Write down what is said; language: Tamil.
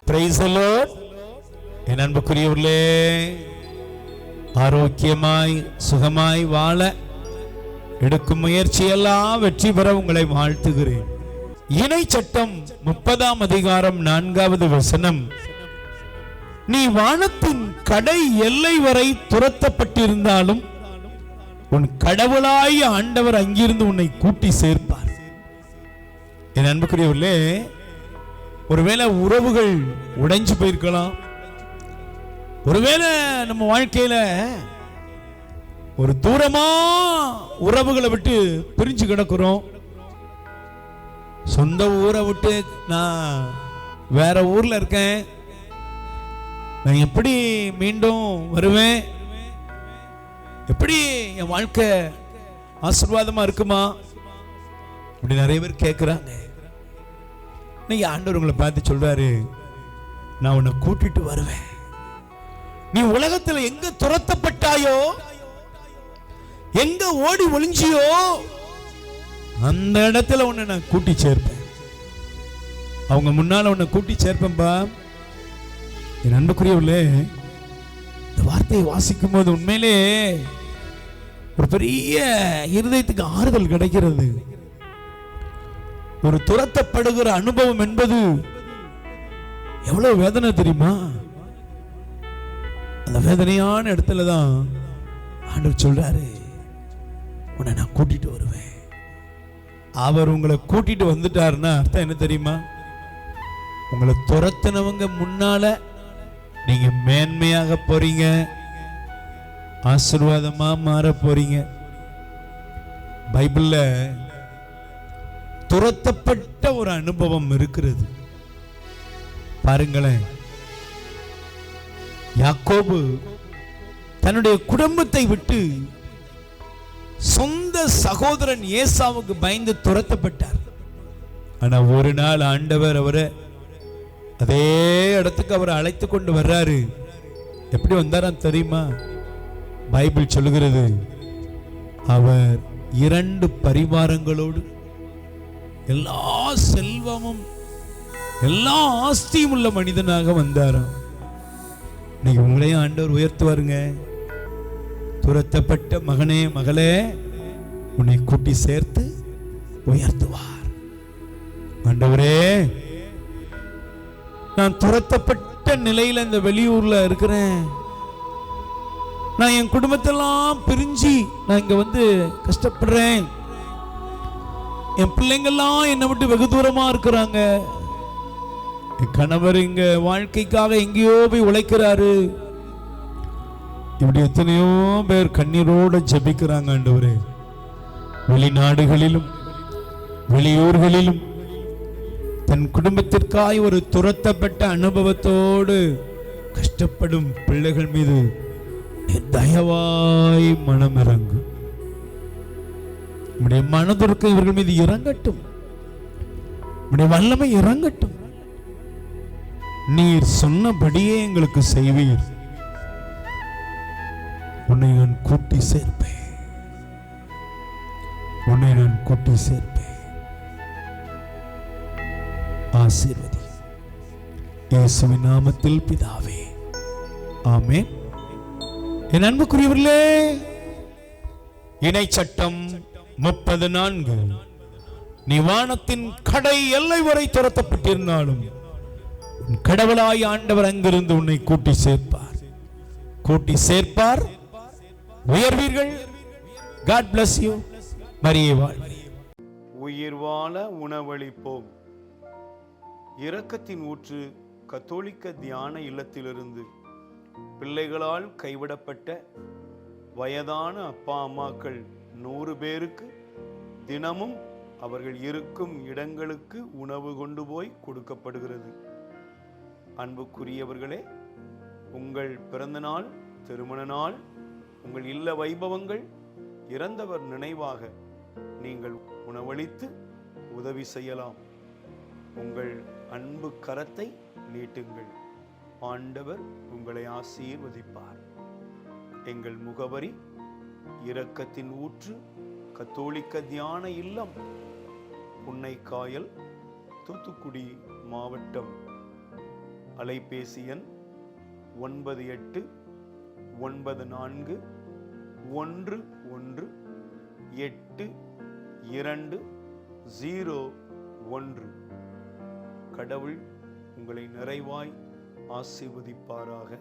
Praise the Lord. என் அன்புக்குரியவர்களே, ஆரோக்கியமாய் சுகமாய் வாழ எடுக்கும் முயற்சியெல்லாம் வெற்றி பெற உங்களை வாழ்த்துகிறேன். இணை சட்டம் 30ஆம் அதிகாரம் 4வது வசனம், நீ வானத்தின் கடை எல்லை வரை துரத்தப்பட்டிருந்தாலும் உன் கடவுளாய் ஆண்டவர் அங்கிருந்து உன்னை கூட்டி சேர்ப்பார். என் அன்புக்குரியவர்களே, ஒருவேளை உறவுகள் உடைஞ்சு போயிருக்கலாம். ஒருவேளை நம்ம வாழ்க்கையில ஒரு தூரமா உறவுகளை விட்டு பிரிஞ்சு கிடக்கிறோம். சொந்த ஊரை விட்டு நான் வேற ஊர்ல இருக்கேன், நான் எப்படி மீண்டும் வருவேன்? எப்படி என் வாழ்க்கை ஆசீர்வாதமா இருக்குமா? இப்படி நிறைய பேர் கேட்கிறாங்க. இன்னைக்கு ஆண்டவர் உங்களை பார்த்து சொல்றாரு, நான் உன்னை கூட்டிட்டு வருவேன். நீ உலகத்துல எங்க துரத்தப்பட்டாயோ, எங்க ஓடி ஒளிஞ்சியோ, அந்த இடத்துல உன்னை நான் கூட்டி சேர்ப்பேன். அவங்க முன்னால உன்னை கூட்டி சேர்ப்பேன்பா. என் அன்புக்குரியவர்களே, இந்த வார்த்தையை வாசிக்கும் போது உண்மையிலே ஒரு பெரிய இருதயத்துக்கு ஆறுதல் கிடைக்கிறது. ஒரு துரத்தப்படுகிற அனுபவம் என்பது எவ்வளவு வேதனை தெரியுமா? அந்த வேதனையான இடத்துல தான் ஆண்டவர் சொல்றாரு, உன்னை நான் கூட்டிட்டு வருவேன். அவர் உங்களை கூட்டிட்டு வந்துட்டாருன்னா அர்த்தம் என்ன தெரியுமா? உங்களை துரத்தினவங்க முன்னால நீங்க மேன்மையாக போறீங்க, ஆசீர்வாதமா மாற போறீங்க. பைபிள்ல துரத்தப்பட்ட ஒரு அனுபவம் இருக்கிறது. பாருங்களேன், யாக்கோபு தன்னுடைய குடும்பத்தை விட்டு சொந்த சகோதரன் ஏசாவுக்கு பயந்து துரத்தப்பட்டார். ஆனா ஒரு நாள் ஆண்டவர் அவரை அதே இடத்துக்கு அவரை அழைத்து கொண்டு வர்றாரு. எப்படி வந்தாராம் தெரியுமா? பைபிள் சொல்லுகிறது, அவர் 2 பரிவாரங்களோடு எல்லா செல்வமும் எல்லா ஆஸ்தியும் உள்ள மனிதனாக வந்தாராம். இன்னைக்கு உங்களையும் ஆண்டவர் உயர்த்துவாருங்க. துரத்தப்பட்ட மகனே மகளே, உன்னை கூட்டி சேர்த்து உயர்த்துவார். ஆண்டவரே, நான் துரத்தப்பட்ட நிலையில இந்த வெளியூர்ல இருக்கிறேன். நான் என் குடும்பத்தெல்லாம் பிரிஞ்சு நான் இங்க வந்து கஷ்டப்படுறேன். என் பிள்ளைங்கள்லாம் என்னை விட்டு வெகு தூரமா இருக்கிறாங்க. என் கணவர் இங்க வாழ்க்கைக்காக எங்கேயோ போய் உழைக்கிறாரு. இப்படி எத்தனையோ பேர் கண்ணீரோட ஜெபிக்கிறாங்க. ஆண்டவரே, வெளிநாடுகளிலும் வெளியூர்களிலும் தன் குடும்பத்திற்காய் ஒரு துரத்தப்பட்ட அனுபவத்தோடு கஷ்டப்படும் பிள்ளைகள் மீது தயவாய் மனம் இறங்கும். நம்முடைய மனதிற்கு இவர்கள் மீது இறங்கட்டும், நம்முடைய வல்லமை இறங்கட்டும். நீர் சொன்னபடியே எங்களுக்கு செய்வீர். உன்னை நான் கூட்டி சேர்ப்பேன், உன்னை நான் கூட்டி சேர்ப்பேன். ஆசீர்வதி இயேசுவின் நாமத்தில் பிதாவே, ஆமென். என் அன்புக்குரியவர்களே, இணை சட்டம் 34, நீ வானத்தின் கடை எல்லை வரை துரத்தப்பட்டிருந்தாலும் கடவுளாய் ஆண்டவர் அங்கிருந்து உன்னை கூட்டி சேர்ப்பார். கூட்டி சேர்ப்பார், உயர்வீர்கள். God bless you. மரியே வாழ்க. உயிர் வாழ உணவளிப்போம். இரக்கத்தின் ஊற்று கத்தோலிக்க தியான இல்லத்திலிருந்து பிள்ளைகளால் கைவிடப்பட்ட வயதான அப்பா அம்மாக்கள் 100 பேருக்கு தினமும் அவர்கள் இருக்கும் இடங்களுக்கு உணவு கொண்டு போய் கொடுக்கப்படுகிறது. அன்புக்குரியவர்களே, உங்கள் பிறந்த நாள், திருமண நாள், உங்கள் இல்ல வைபவங்கள், இறந்தவர் நினைவாக நீங்கள் உணவளித்து உதவி செய்யலாம். உங்கள் அன்பு கரத்தை நீட்டுங்கள். ஆண்டவர் உங்களை ஆசீர்வதிப்பார். எங்கள் முகவரி: இரக்கத்தின் ஊற்று கத்தோலிக்க தியான இல்லம், புன்னைக்காயல், தூத்துக்குடி மாவட்டம். அலைபேசி எண் 9814118201. கடவுள் உங்களை நிறைவாய் ஆசீர்வதிப்பாராக.